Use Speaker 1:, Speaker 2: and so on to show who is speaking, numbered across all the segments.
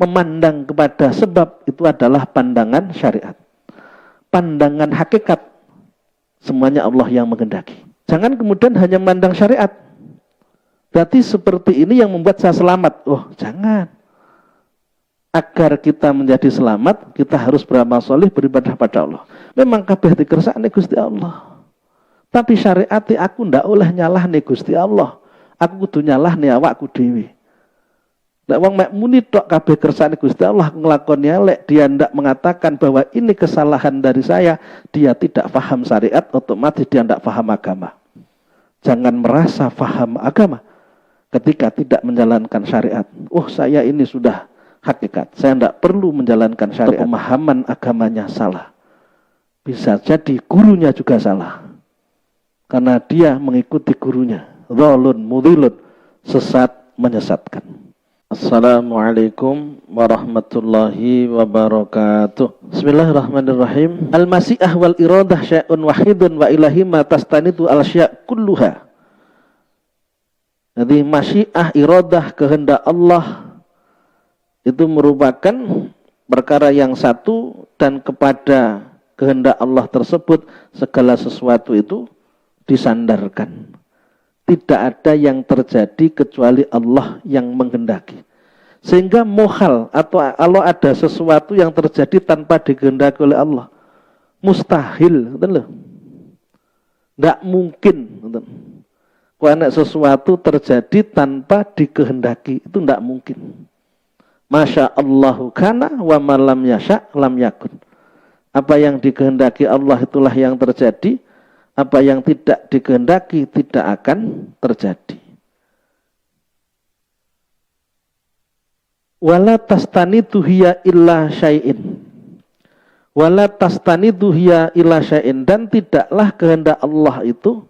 Speaker 1: memandang kepada sebab itu adalah pandangan syariat. Pandangan hakikat semuanya Allah yang menghendaki. Jangan kemudian hanya memandang syariat. Berarti seperti ini yang membuat saya selamat. Oh, jangan. Agar kita menjadi selamat, kita harus beramal soleh, beribadah pada Allah. Memang kabeh dikersakne Gusti Allah. Tapi syariat aku ndak oleh nyalahne Gusti Allah. Aku kudu nyalahne awakku dhewe. Nek wong mek muni tok kabeh kersane Gusti Allah nglakoni elek, dia ndak mengatakan bahwa ini kesalahan dari saya, dia tidak paham syariat, otomatis dia ndak paham agama. Jangan merasa paham agama ketika tidak menjalankan syariat. Oh, saya ini sudah hakikat, saya ndak perlu menjalankan syariat. Pemahaman agamanya salah. Bisa jadi gurunya juga salah. Karena dia mengikuti gurunya. Dhalun mudhilun, sesat menyesatkan. Assalamualaikum warahmatullahi wabarakatuh. Bismillahirrahmanirrahim. Al-masyiah wal iradah syai'un wahidun wa ilahi ma tastanidu al-sya' kulluha. Jadi masyiah, iradah, kehendak Allah itu merupakan perkara yang satu, dan kepada kehendak Allah tersebut segala sesuatu itu disandarkan. Tidak ada yang terjadi kecuali Allah yang menghendaki. Sehingga muhal, atau kalau ada sesuatu yang terjadi tanpa dikehendaki oleh Allah, mustahil, betul? Tidak mungkin. Kalau sesuatu terjadi tanpa dikehendaki, itu tidak mungkin. Masya Allahu kana wa malam yasha lam yakun. Apa yang dikehendaki Allah itulah yang terjadi. Apa yang tidak dikehendaki tidak akan terjadi. Wala tastanidu hiya illa syai'in. Wala tastanidu hiya illa syai'in. Dan tidaklah kehendak Allah itu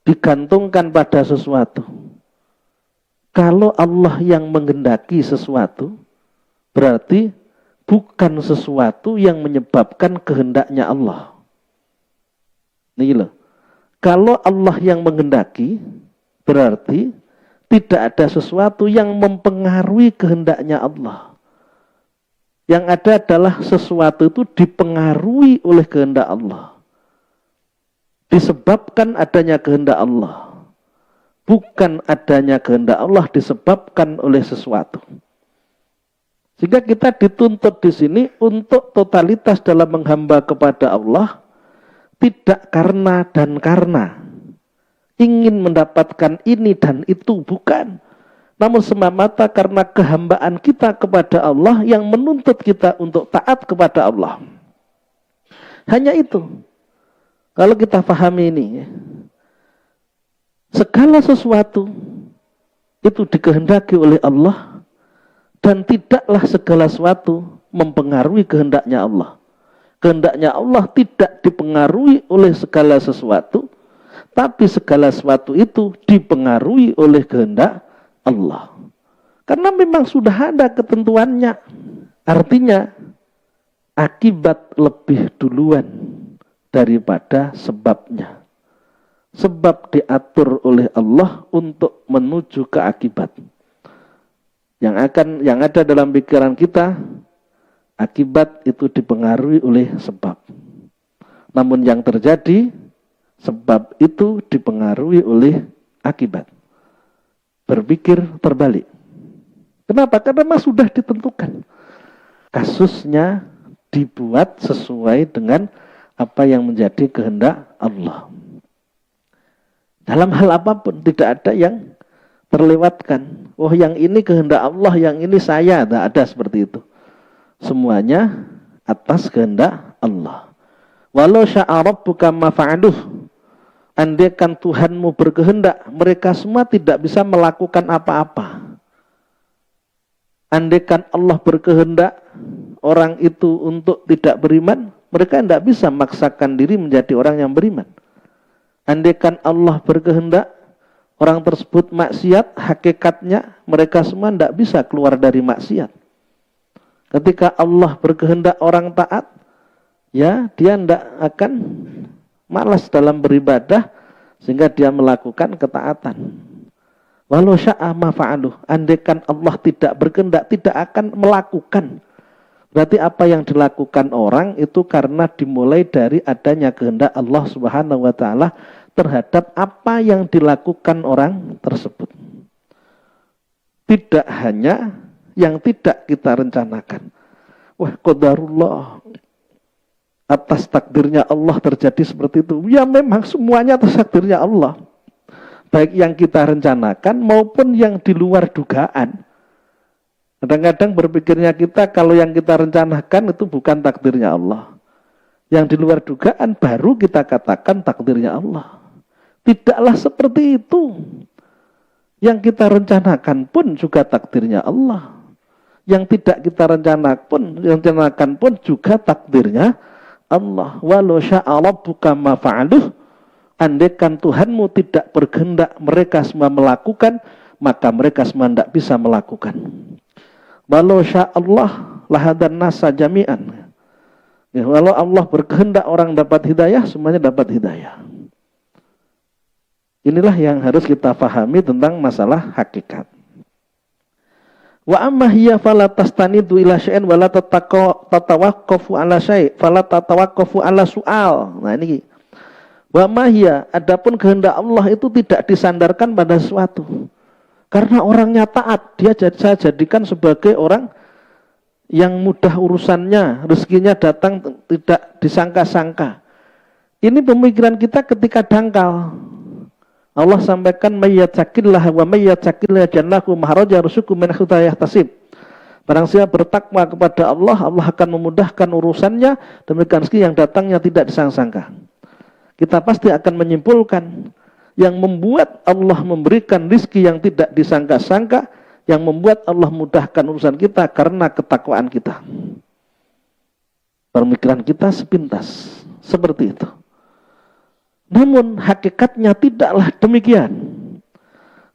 Speaker 1: digantungkan pada sesuatu. Kalau Allah yang menghendaki sesuatu, berarti bukan sesuatu yang menyebabkan kehendaknya Allah. Nih loh. Kalau Allah yang menghendaki, berarti tidak ada sesuatu yang mempengaruhi kehendaknya Allah. Yang ada adalah sesuatu itu dipengaruhi oleh kehendak Allah. Disebabkan adanya kehendak Allah. Bukan adanya kehendak Allah disebabkan oleh sesuatu. Sehingga kita dituntut di sini untuk totalitas dalam menghamba kepada Allah. Tidak karena dan karena ingin mendapatkan ini dan itu, bukan. Namun semata-mata karena kehambaan kita kepada Allah yang menuntut kita untuk taat kepada Allah. Hanya itu. Kalau kita pahami ini, segala sesuatu itu dikehendaki oleh Allah, dan tidaklah segala sesuatu mempengaruhi kehendaknya Allah. Kehendaknya Allah tidak dipengaruhi oleh segala sesuatu, tapi segala sesuatu itu dipengaruhi oleh kehendak Allah. Karena memang sudah ada ketentuannya. Artinya, akibat lebih duluan daripada sebabnya. Sebab diatur oleh Allah untuk menuju ke akibat. Yang ada dalam pikiran kita, akibat itu dipengaruhi oleh sebab. Namun yang terjadi, sebab itu dipengaruhi oleh akibat. Berpikir terbalik. Kenapa? Karena memang sudah ditentukan. Kasusnya dibuat sesuai dengan apa yang menjadi kehendak Allah. Dalam hal apapun tidak ada yang terlewatkan. Oh, yang ini kehendak Allah, yang ini saya. Tidak ada seperti itu. Semuanya atas kehendak Allah. Walau syaa rabbuka ma fa'aluh. Andaikan Tuhanmu berkehendak, mereka semua tidak bisa melakukan apa-apa. Andaikan Allah berkehendak orang itu untuk tidak beriman, mereka tidak bisa memaksakan diri menjadi orang yang beriman. Andaikan Allah berkehendak orang tersebut maksiat, hakikatnya mereka semua tidak bisa keluar dari maksiat. Ketika Allah berkehendak orang taat, ya dia tidak akan malas dalam beribadah sehingga dia melakukan ketaatan. Walau sya'a ma fa'aluh. Andaikan Allah tidak berkehendak, tidak akan melakukan. Berarti apa yang dilakukan orang itu karena dimulai dari adanya kehendak Allah Subhanahu wa taala terhadap apa yang dilakukan orang tersebut. Tidak hanya yang tidak kita rencanakan. Wah, qadarullah, atas takdirnya Allah terjadi seperti itu. Ya memang semuanya atas takdirnya Allah. Baik yang kita rencanakan maupun yang di luar dugaan. Kadang-kadang berpikirnya kita kalau yang kita rencanakan itu bukan takdirnya Allah. Yang di luar dugaan baru kita katakan takdirnya Allah. Tidaklah seperti itu. Yang kita rencanakan pun juga takdirnya Allah. Yang tidak kita rencanakan pun juga takdirnya Allah. Walau sya'a rabbuka ma fa'aluh. Andaikan Tuhanmu tidak berkehendak mereka semua melakukan, maka mereka semua tidak bisa melakukan. Walau sya'allah lahadan nasa jami'an. Ya, walau Allah berkehendak orang dapat hidayah, semuanya dapat hidayah. Inilah yang harus kita pahami tentang masalah hakikat. Wa amma hiya fala tastanidu ila syai'in wala tatawaqqafu ala syai' fala tatawaqqafu ala su'al. Nah ini. Wa amma hiya, adapun kehendak Allah itu tidak disandarkan pada sesuatu. Karena orangnya taat, saya jadikan sebagai orang yang mudah urusannya, rezekinya datang tidak disangka-sangka. Ini pemikiran kita ketika dangkal. Allah sampaikan mayyatakillah wa mayyatakillah jannahu maharaja rusuku min khutayah tasib. Barang siapa bertakwa kepada Allah, Allah akan memudahkan urusannya, demikian rezeki yang datangnya tidak disangka-sangka. Kita pasti akan menyimpulkan yang membuat Allah memberikan rizki yang tidak disangka-sangka, yang membuat Allah mudahkan urusan kita karena ketakwaan kita. Pemikiran kita sepintas seperti itu. Namun hakikatnya tidaklah demikian.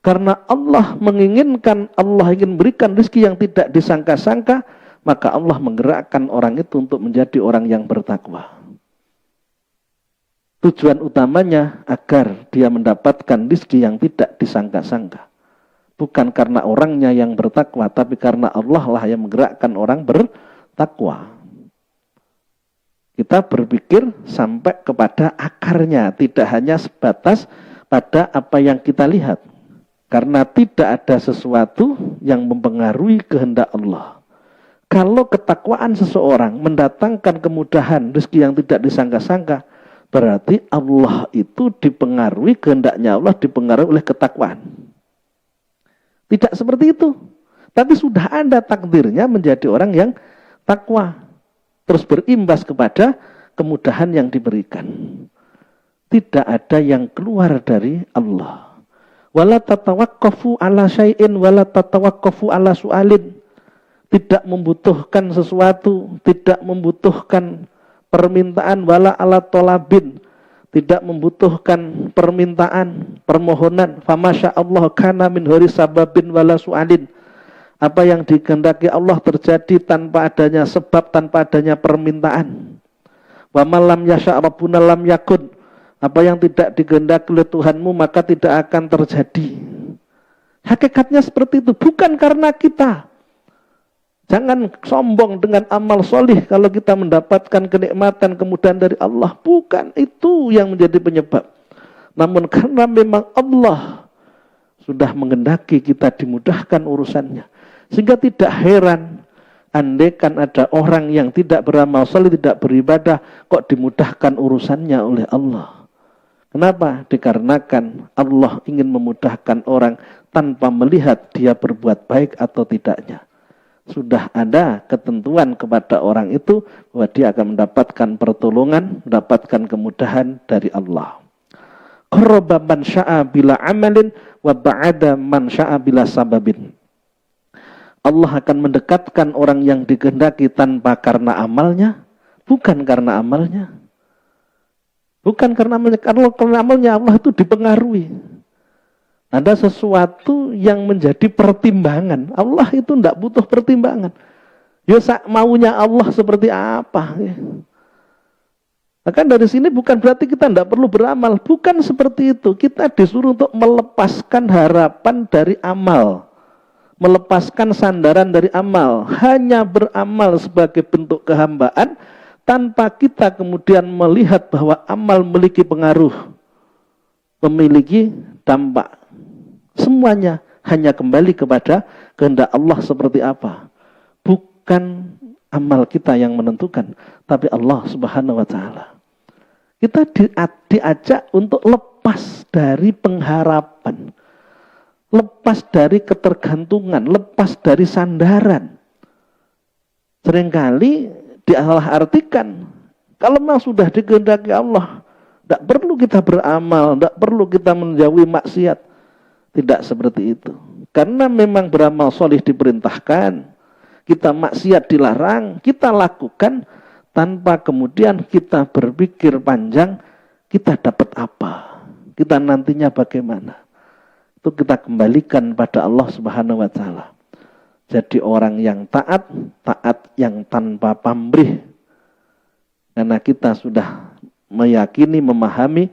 Speaker 1: Karena Allah menginginkan, Allah ingin berikan rizki yang tidak disangka-sangka, maka Allah menggerakkan orang itu untuk menjadi orang yang bertakwa. Tujuan utamanya agar dia mendapatkan rizki yang tidak disangka-sangka. Bukan karena orangnya yang bertakwa, tapi karena Allah lah yang menggerakkan orang bertakwa. Kita berpikir sampai kepada akarnya, tidak hanya sebatas pada apa yang kita lihat. Karena tidak ada sesuatu yang mempengaruhi kehendak Allah. Kalau ketakwaan seseorang mendatangkan kemudahan, rezeki yang tidak disangka-sangka, berarti Allah itu dipengaruhi, kehendaknya Allah dipengaruhi oleh ketakwaan. Tidak seperti itu. Tapi sudah ada takdirnya menjadi orang yang takwa. Terus berimbas kepada kemudahan yang diberikan. Tidak ada yang keluar dari Allah. Wala tatawaqqafu ala syai'in wala tatawaqqafu ala su'alin. Tidak membutuhkan sesuatu, tidak membutuhkan permintaan, wala ala tolabin, tidak membutuhkan permintaan, permohonan. Famasya Allah kana min hori sababin wala su'alin. Apa yang dikehendaki Allah terjadi tanpa adanya sebab, tanpa adanya permintaan. Wa malam yasha rabbuna lam yakun. Apa yang tidak dikehendaki oleh Tuhanmu maka tidak akan terjadi. Hakikatnya seperti itu, bukan karena kita. Jangan sombong dengan amal solih kalau kita mendapatkan kenikmatan, kemudahan dari Allah. Bukan itu yang menjadi penyebab. Namun karena memang Allah sudah menghendaki kita dimudahkan urusannya. Sehingga tidak heran andaikan ada orang yang tidak beramal solih, tidak beribadah, kok dimudahkan urusannya oleh Allah. Kenapa? Dikarenakan Allah ingin memudahkan orang tanpa melihat dia berbuat baik atau tidaknya. Sudah ada ketentuan kepada orang itu bahwa dia akan mendapatkan pertolongan, mendapatkan kemudahan dari Allah. Qarraba man sya'a bila amalin wa ba'ada man sya'a bila sababin. Allah akan mendekatkan orang yang dikehendaki tanpa karena amalnya, bukan karena amalnya. Bukan karena amalnya, karena amalnya Allah itu dipengaruhi. Ada sesuatu yang menjadi pertimbangan. Allah itu tidak butuh pertimbangan. Ya maunya Allah seperti apa. Maka dari sini bukan berarti kita tidak perlu beramal. Bukan seperti itu. Kita disuruh untuk melepaskan harapan dari amal. Melepaskan sandaran dari amal. Hanya beramal sebagai bentuk kehambaan, tanpa kita kemudian melihat bahwa amal memiliki pengaruh, memiliki dampak. Semuanya hanya kembali kepada kehendak Allah seperti apa. Bukan amal kita yang menentukan, tapi Allah Subhanahu wa Ta'ala. Kita diajak untuk lepas dari pengharapan, lepas dari ketergantungan, lepas dari sandaran. Seringkali disalah-artikan. Kalau memang sudah dikehendaki Allah, tidak perlu kita beramal, tidak perlu kita menjauhi maksiat. Tidak seperti itu. Karena memang beramal solih diperintahkan, kita maksiat dilarang, kita lakukan tanpa kemudian kita berpikir panjang, kita dapat apa, kita nantinya bagaimana. Itu kita kembalikan pada Allah Subhanahu wa Ta'ala. Jadi orang yang taat, taat yang tanpa pamrih. Karena kita sudah meyakini, memahami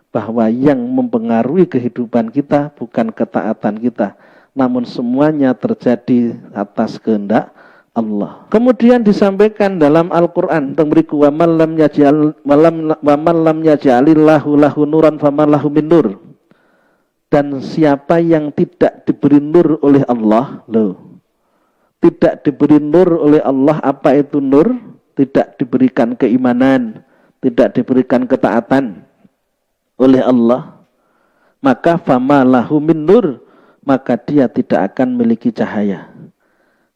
Speaker 1: bahwa yang mempengaruhi kehidupan kita bukan ketaatan kita, namun semuanya terjadi atas kehendak Allah. Kemudian disampaikan dalam Al-Quran tentang beriku wa man lam yaj'alillahu lahu nuran faman lahu min nur. Dan siapa yang tidak diberi nur oleh Allah, tidak diberi nur oleh Allah. Apa itu nur? Tidak diberikan keimanan, tidak diberikan ketaatan oleh Allah, maka fama lahu min nur, maka dia tidak akan memiliki cahaya.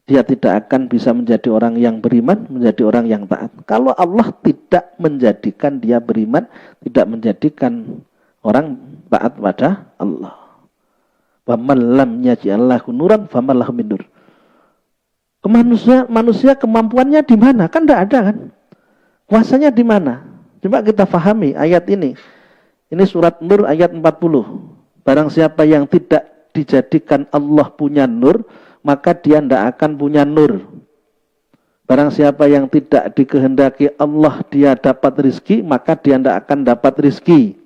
Speaker 1: Dia tidak akan bisa menjadi orang yang beriman, menjadi orang yang taat. Kalau Allah tidak menjadikan dia beriman, tidak menjadikan orang taat pada Allah. Faman lam yaj'allahu nuran faman lahu min nur. Manusia kemampuannya di mana? Kan tidak ada kan? Kuasanya di mana? Coba kita fahami ayat ini. Ini surat Nur ayat 40. Barang siapa yang tidak dijadikan Allah punya nur, maka dia tidak akan punya nur. Barang siapa yang tidak dikehendaki Allah dia dapat rizki, maka dia tidak akan dapat rizki.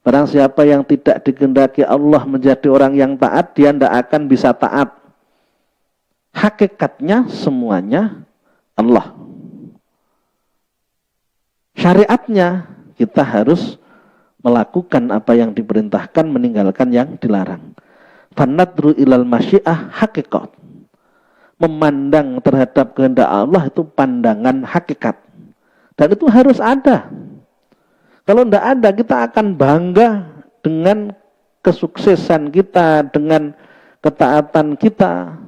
Speaker 1: Barang siapa yang tidak dikehendaki Allah menjadi orang yang taat, dia tidak akan bisa taat. Hakikatnya semuanya Allah. Syariatnya kita harus melakukan apa yang diperintahkan, meninggalkan yang dilarang. Fanadru ilal masyiah hakikat. Memandang terhadap kehendak Allah itu pandangan hakikat. Dan itu harus ada. Kalau tidak ada, kita akan bangga dengan kesuksesan kita, dengan ketaatan kita.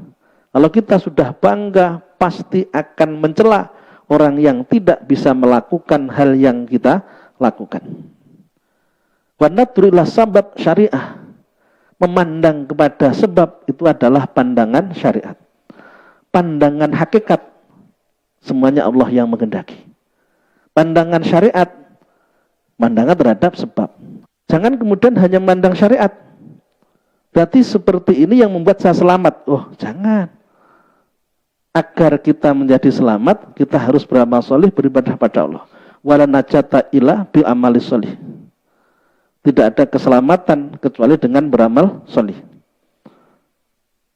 Speaker 1: Kalau kita sudah bangga, pasti akan mencela orang yang tidak bisa melakukan hal yang kita lakukan. Wa nadrilah sabab syariah. Memandang kepada sebab itu adalah pandangan syariat. Pandangan hakikat, semuanya Allah yang menghendaki. Pandangan syariat, pandangan terhadap sebab. Jangan kemudian hanya memandang syariat. Berarti seperti ini yang membuat saya selamat. Oh, jangan. Agar kita menjadi selamat, kita harus beramal solih, beribadah pada Allah. Wala najata illa bil amali solih. Tidak ada keselamatan kecuali dengan beramal solih.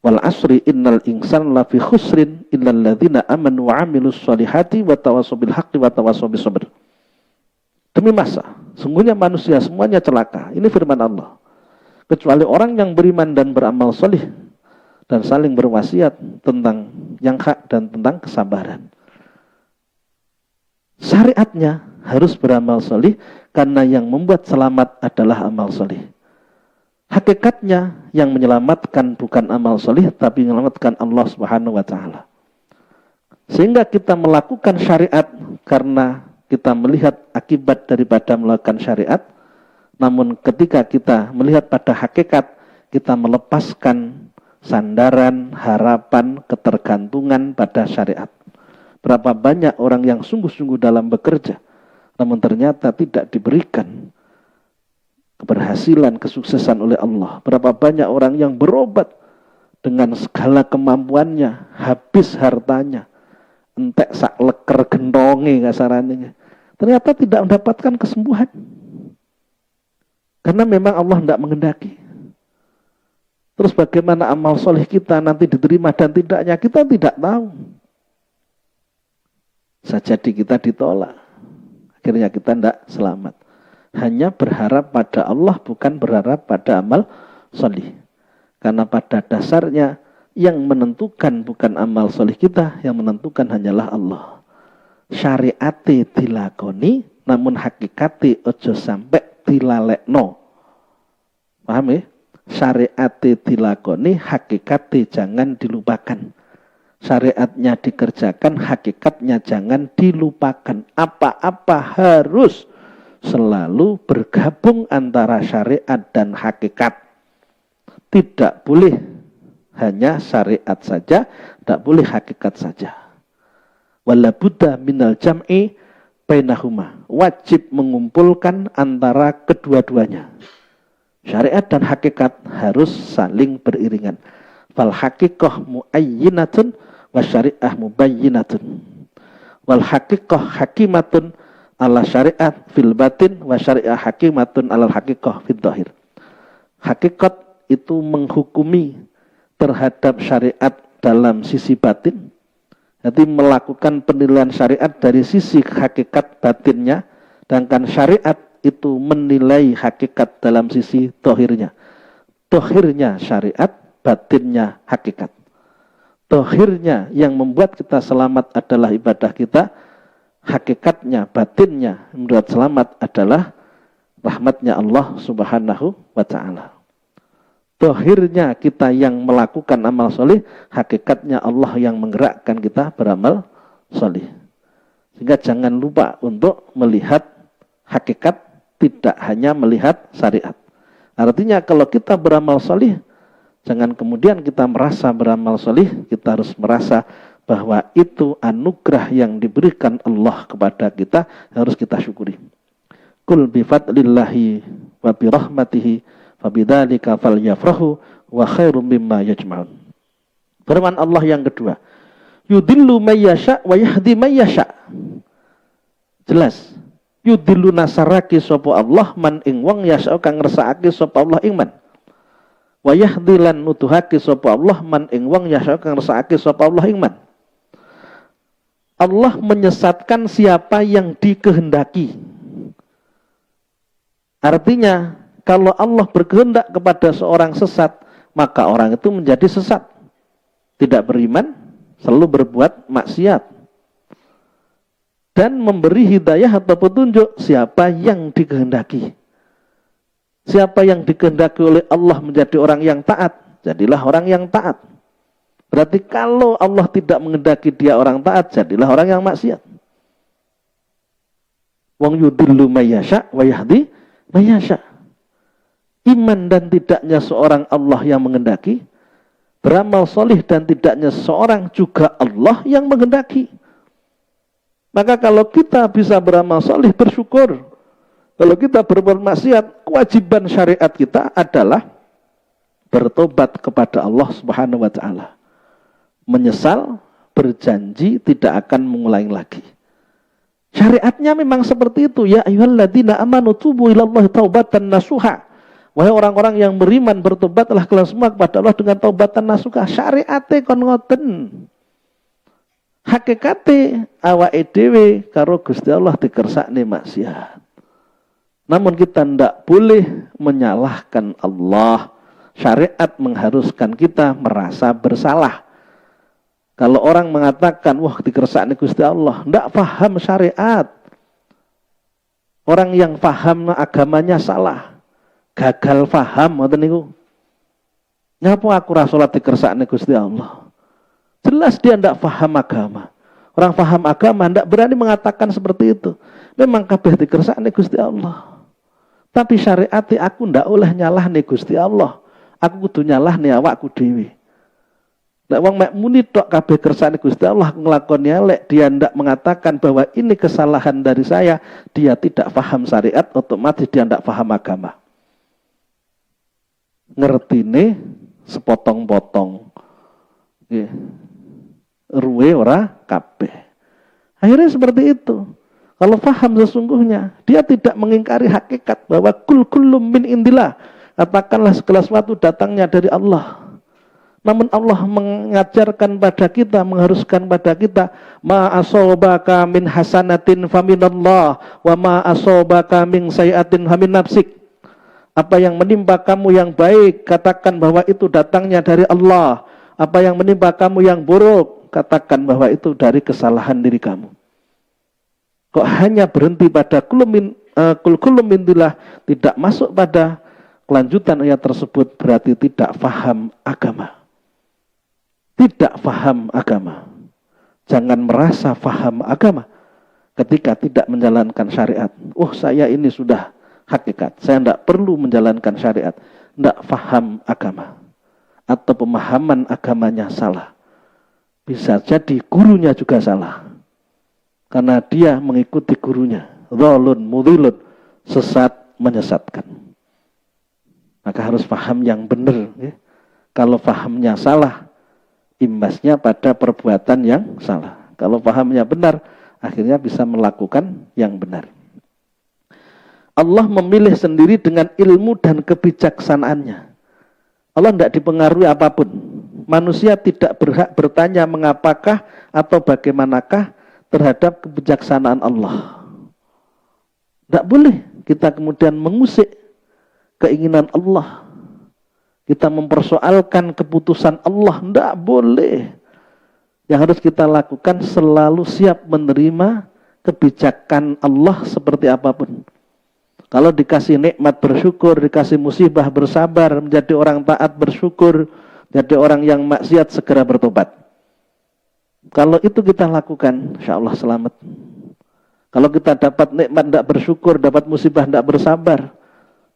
Speaker 1: Wal asri innal insan lafi khusrin illal ladzina amanu wa amilus solihati wa tawassaw bil haqqi wa tawassaw bis sabr. Demi masa, sungguhnya manusia semuanya celaka. Ini firman Allah. Kecuali orang yang beriman dan beramal solih dan saling berwasiat tentang yang hak dan tentang kesabaran. Syariatnya harus beramal solih karena yang membuat selamat adalah amal solih. Hakikatnya yang menyelamatkan bukan amal solih tapi menyelamatkan Allah Subhanahu wa Ta'ala. Sehingga kita melakukan syariat karena kita melihat akibat daripada melakukan syariat. Namun ketika kita melihat pada hakikat, kita melepaskan sandaran, harapan, ketergantungan pada syariat. Berapa banyak orang yang sungguh-sungguh dalam bekerja, namun ternyata tidak diberikan keberhasilan, kesuksesan oleh Allah. Berapa banyak orang yang berobat dengan segala kemampuannya, habis hartanya, entek sak leker gendonge kasarannya, ternyata tidak mendapatkan kesembuhan. Karena memang Allah tidak mengendaki. Terus bagaimana amal soleh kita nanti diterima dan tidaknya, kita tidak tahu. Sajadi kita ditolak. Akhirnya kita tidak selamat. Hanya berharap pada Allah, bukan berharap pada amal soleh. Karena pada dasarnya yang menentukan bukan amal soleh kita, yang menentukan hanyalah Allah. Syariate dilakoni, namun hakikate ojo sampai dilalekno. Paham ya? Syariate dilakoni, hakikate jangan dilupakan. Syariatnya dikerjakan, hakikatnya jangan dilupakan. Apa-apa harus selalu bergabung antara syariat dan hakikat. Tidak boleh hanya syariat saja, tidak boleh hakikat saja. Wala budda minal jam'i bainahuma. Wajib mengumpulkan antara kedua-duanya. Syariat dan hakikat harus saling beriringan. Fal haqiqah muayyinatun wa syariah mubayyinatun. Wal haqiqah hakimatun ala syariat fil batin wa syariah hakimatun ala haqiqah fil dhahir. Hakikat itu menghukumi terhadap syariat dalam sisi batin. Jadi melakukan penilaian syariat dari sisi hakikat batinnya, sedangkan syariat itu menilai hakikat dalam sisi dhahirnya. Dhahirnya syariat, batinnya hakikat. Dhahirnya yang membuat kita selamat adalah ibadah kita, hakikatnya, batinnya membuat selamat adalah rahmatnya Allah Subhanahu wa ta'ala. Dhahirnya kita yang melakukan amal soleh, hakikatnya Allah yang menggerakkan kita beramal soleh. Sehingga jangan lupa untuk melihat hakikat, tidak hanya melihat syariat. Artinya kalau kita beramal soleh, jangan kemudian kita merasa beramal soleh, kita harus merasa bahwa itu anugerah yang diberikan Allah kepada kita, harus kita syukuri. Kul bifadlillahi wa birahmatihi fabidzalika falyafrahu wa khairum mimma yajma'un. Firman Allah yang kedua, yudillu may yasha wa yahdi may yasha. Jelas. Yudillu nasaraki sapa Allah man ing wong yasha kang ngersakake sapa Allah ing man. Wa yahdi lan nuduhake sapa Allah man ing wong yasha kang ngersakake sapa Allah ing man. Allah menyesatkan siapa yang dikehendaki. Artinya kalau Allah berkehendak kepada seorang sesat, maka orang itu menjadi sesat. Tidak beriman, selalu berbuat maksiat. Dan memberi hidayah atau petunjuk siapa yang dikehendaki. Siapa yang dikehendaki oleh Allah menjadi orang yang taat, jadilah orang yang taat. Berarti kalau Allah tidak menghendaki dia orang taat, jadilah orang yang maksiat. Wong yudillu mayyasha wa yahdi mayyasha. Iman dan tidaknya seorang Allah yang menghendaki, beramal solih dan tidaknya seorang juga Allah yang menghendaki. Maka kalau kita bisa beramal solih, bersyukur. Kalau kita berbuat maksiat, kewajiban syariat kita adalah bertobat kepada Allah Subhanahu wa ta'ala. Menyesal, berjanji tidak akan mengulangi lagi. Syariatnya memang seperti itu. Ya ayyuhalladzina amanu tubu ilallahi taubatan nasuha. Wahai orang-orang yang beriman, bertobatlah kalian semua kepada Allah dengan taubatan nasuha. Syariate kon ngoten. Hakikate awake dhewe karo Gusti Allah dikersakne maksiat. Namun kita tidak boleh menyalahkan Allah. Syariat mengharuskan kita merasa bersalah. Kalau orang mengatakan, wah dikersakne Gusti Allah, tidak paham syariat. Orang yang paham agamanya salah. Gagal paham, ngoten niku. Nyapa aku ra salat dikersakne Gusti Allah? Jelas dia ndak paham agama. Orang paham agama ndak berani mengatakan seperti itu. Memang kabeh dikersakne Gusti Allah. Tapi syariat aku ndak oleh nyalahne Gusti Allah. Aku kudu nyalahne awakku dhewe. Nek wong mek muni tok kabeh kersane Gusti Allah nglakoni elek, dia ndak mengatakan bahwa ini kesalahan dari saya, dia tidak paham syariat, otomatis dia ndak paham agama. Ngertine sepotong-potong. Nggih. Ruwe ora kabeh. Akhirnya seperti itu. Kalau faham sesungguhnya, dia tidak mengingkari hakikat bahwa kullum min indillah. Katakanlah segala sesuatu datangnya dari Allah. Namun Allah mengajarkan pada kita, mengharuskan pada kita, ma asobaka min hasanatin faminallah, wa ma asobaka min sayiatin famin nafsik. Apa yang menimpa kamu yang baik, katakan bahwa itu datangnya dari Allah. Apa yang menimpa kamu yang buruk, katakan bahwa itu dari kesalahan diri kamu. Kok hanya berhenti pada kulum mintillah, tidak masuk pada kelanjutan ayat tersebut, berarti tidak faham agama. Tidak faham agama. Jangan merasa faham agama ketika tidak menjalankan syariat. Oh, saya ini sudah hakikat, saya tidak perlu menjalankan syariat. Tidak faham agama. Atau pemahaman agamanya salah. Bisa jadi gurunya juga salah. Karena dia mengikuti gurunya. Dhalun mudhilun, sesat menyesatkan. Maka harus paham yang benar. Ya. Kalau pahamnya salah, imbasnya pada perbuatan yang salah. Kalau pahamnya benar, akhirnya bisa melakukan yang benar. Allah memilih sendiri dengan ilmu dan kebijaksanaannya. Allah tidak dipengaruhi apapun. Manusia tidak berhak bertanya mengapakah atau bagaimanakah terhadap kebijaksanaan Allah. Tidak boleh kita kemudian mengusik keinginan Allah. Kita mempersoalkan keputusan Allah. Tidak boleh. Yang harus kita lakukan selalu siap menerima kebijakan Allah seperti apapun. Kalau dikasih nikmat bersyukur, dikasih musibah bersabar, menjadi orang taat bersyukur, jadi orang yang maksiat segera bertobat. Kalau itu kita lakukan, insya Allah selamat. Kalau kita dapat nikmat tidak bersyukur, dapat musibah tidak bersabar,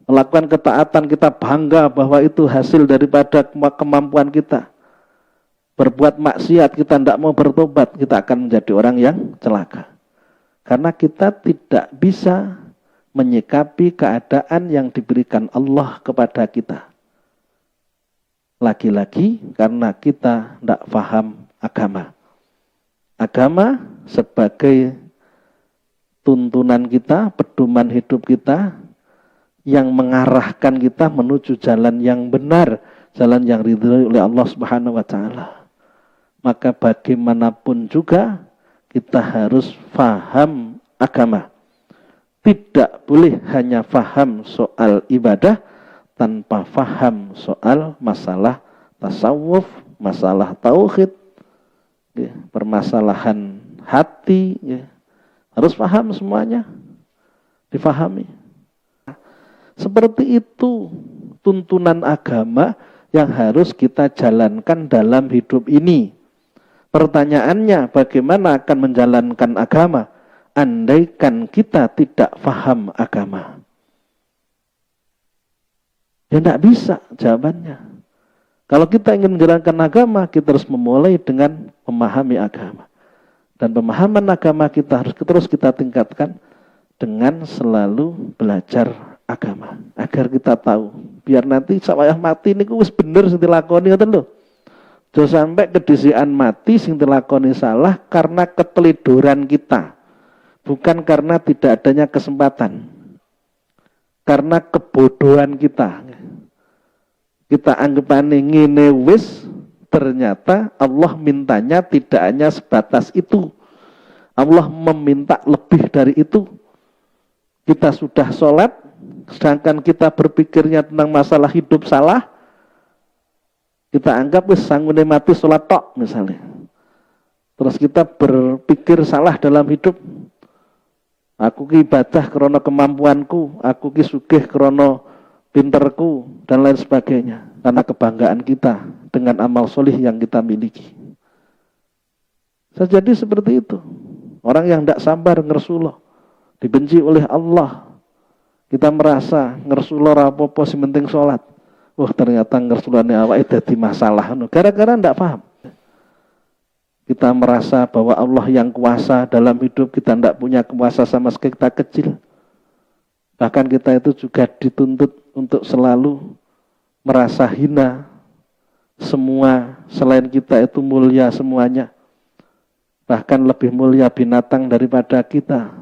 Speaker 1: melakukan ketaatan kita bangga bahwa itu hasil daripada kemampuan kita. Berbuat maksiat kita tidak mau bertobat, kita akan menjadi orang yang celaka. Karena kita tidak bisa menyikapi keadaan yang diberikan Allah kepada kita. Lagi-lagi karena kita tidak paham agama. Agama sebagai tuntunan kita, pedoman hidup kita, yang mengarahkan kita menuju jalan yang benar, jalan yang diridhoi oleh Allah Subhanahu wa taala. Maka bagaimanapun juga kita harus faham agama. Tidak boleh hanya faham soal ibadah tanpa faham soal masalah tasawuf, masalah tauhid, ya, permasalahan hati, ya. Harus paham semuanya, difahami. Seperti itu tuntunan agama yang harus kita jalankan dalam hidup ini. Pertanyaannya, bagaimana akan menjalankan agama andaikan kita tidak paham agama? Ya tidak bisa jawabannya. Kalau kita ingin menjalankan agama, kita harus memulai dengan memahami agama. Dan pemahaman agama kita harus terus kita tingkatkan dengan selalu belajar agama. Agar kita tahu, biar nanti sawayah mati ini wis bener sing dilakoni ngoten lho. Aja sampai kedisian mati sing dilakoni salah karena ketelidoran kita. Bukan karena tidak adanya kesempatan. Karena kebodohan kita. Kita anggapane ngene wis, ternyata Allah mintanya tidak hanya sebatas itu. Allah meminta lebih dari itu. Kita sudah sholat, sedangkan kita berpikirnya tentang masalah hidup salah, kita anggap wis sanggune mati sholat tok misalnya. Terus kita berpikir salah dalam hidup. Aku ki ibadah krana kemampuanku, aku ki sugih krana pinterku, dan lain sebagainya. Karena kebanggaan kita dengan amal solih yang kita miliki. Jadi seperti itu. Orang yang tidak sabar ngersuloh, dibenci oleh Allah. Kita merasa ngersuloh rapopo si penting sholat. Wah ternyata ngersulane awake dadi masalah. Gara-gara tidak paham. Kita merasa bahwa Allah yang kuasa dalam hidup, kita tidak punya kuasa sama sekali, kita kecil. Bahkan kita itu juga dituntut untuk selalu merasa hina. Semua selain kita itu mulia semuanya. Bahkan lebih mulia binatang daripada kita.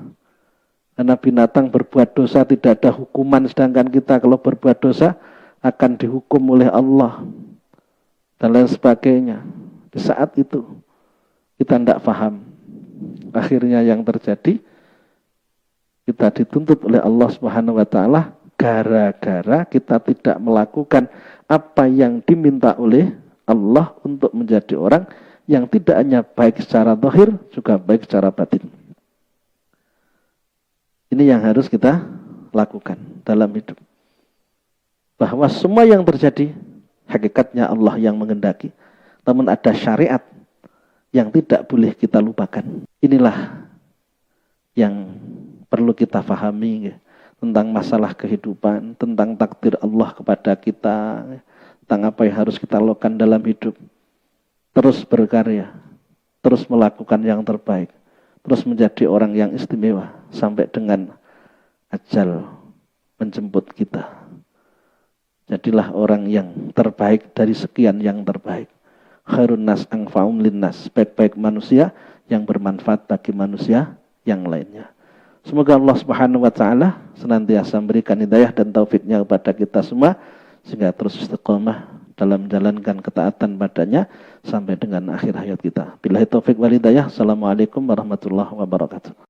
Speaker 1: Karena binatang berbuat dosa tidak ada hukuman, sedangkan kita kalau berbuat dosa akan dihukum oleh Allah dan lain sebagainya. Di saat itu kita tidak paham. Akhirnya yang terjadi, kita dituntut oleh Allah Subhanahu wa taala gara-gara kita tidak melakukan apa yang diminta oleh Allah untuk menjadi orang yang tidak hanya baik secara zahir, juga baik secara batin. Ini yang harus kita lakukan dalam hidup. Bahwa semua yang terjadi, hakikatnya Allah yang mengendaki. Namun ada syariat yang tidak boleh kita lupakan. Inilah yang perlu kita pahami tentang masalah kehidupan, tentang takdir Allah kepada kita, tentang apa yang harus kita lakukan dalam hidup. Terus berkarya, terus melakukan yang terbaik, terus menjadi orang yang istimewa sampai dengan ajal menjemput kita. Jadilah orang yang terbaik dari sekian yang terbaik. Khairun nas anfa'um linnas, baik-baik manusia yang bermanfaat bagi manusia yang lainnya. Semoga Allah Subhanahu wa taala senantiasa memberikan hidayah dan taufiknya kepada kita semua sehingga terus istiqomah dalam menjalankan ketaatan padanya sampai dengan akhir hayat kita. Billahi taufik wal hidayah. Assalamualaikum warahmatullahi wabarakatuh.